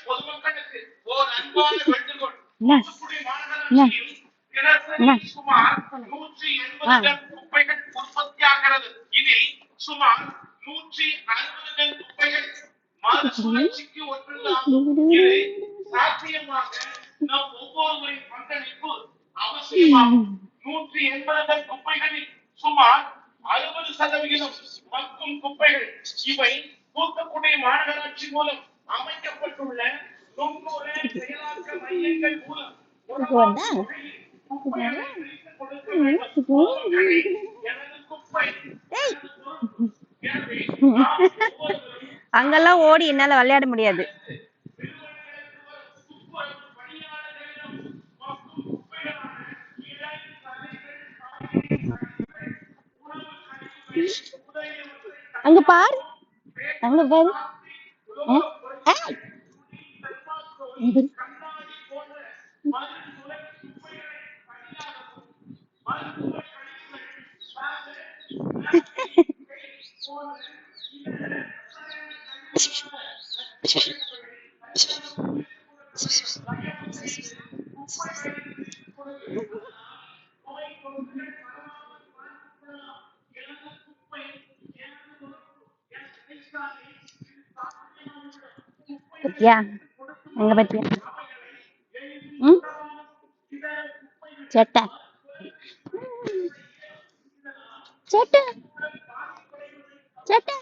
பொதுமக்களுக்கு ஓர் அன்பான வேண்டுகோள். தூத்துக்குடி மாநகராட்சியில் தினசரி சுமார் 180 டன் குப்பைகள் உற்பத்தியாகிறது. இதில் சுமார் 160 டன் குப்பைகள் மறுசுழற்சிக்கு ஒன்றுதான். இது சாத்தியமாக நம் ஒவ்வொருவரின் பங்களிப்பு அவசியமாகும். 180 டன் குப்பைகளில் சுமார் 60% மக்கும் குப்பைகள். இவை தூத்துக்குடி மாநகராட்சி மூலம் அமைக்கப்பட்டுள்ள 90 செயலாக்க மையங்கள் மூலம் அங்கெல்லாம் ஓடி என்னால விளையாட முடியாது. அங்க பாரு, அங்க பாரு. பத்தியா அங்க பத்தியா சட்டை சட்டை சட்டை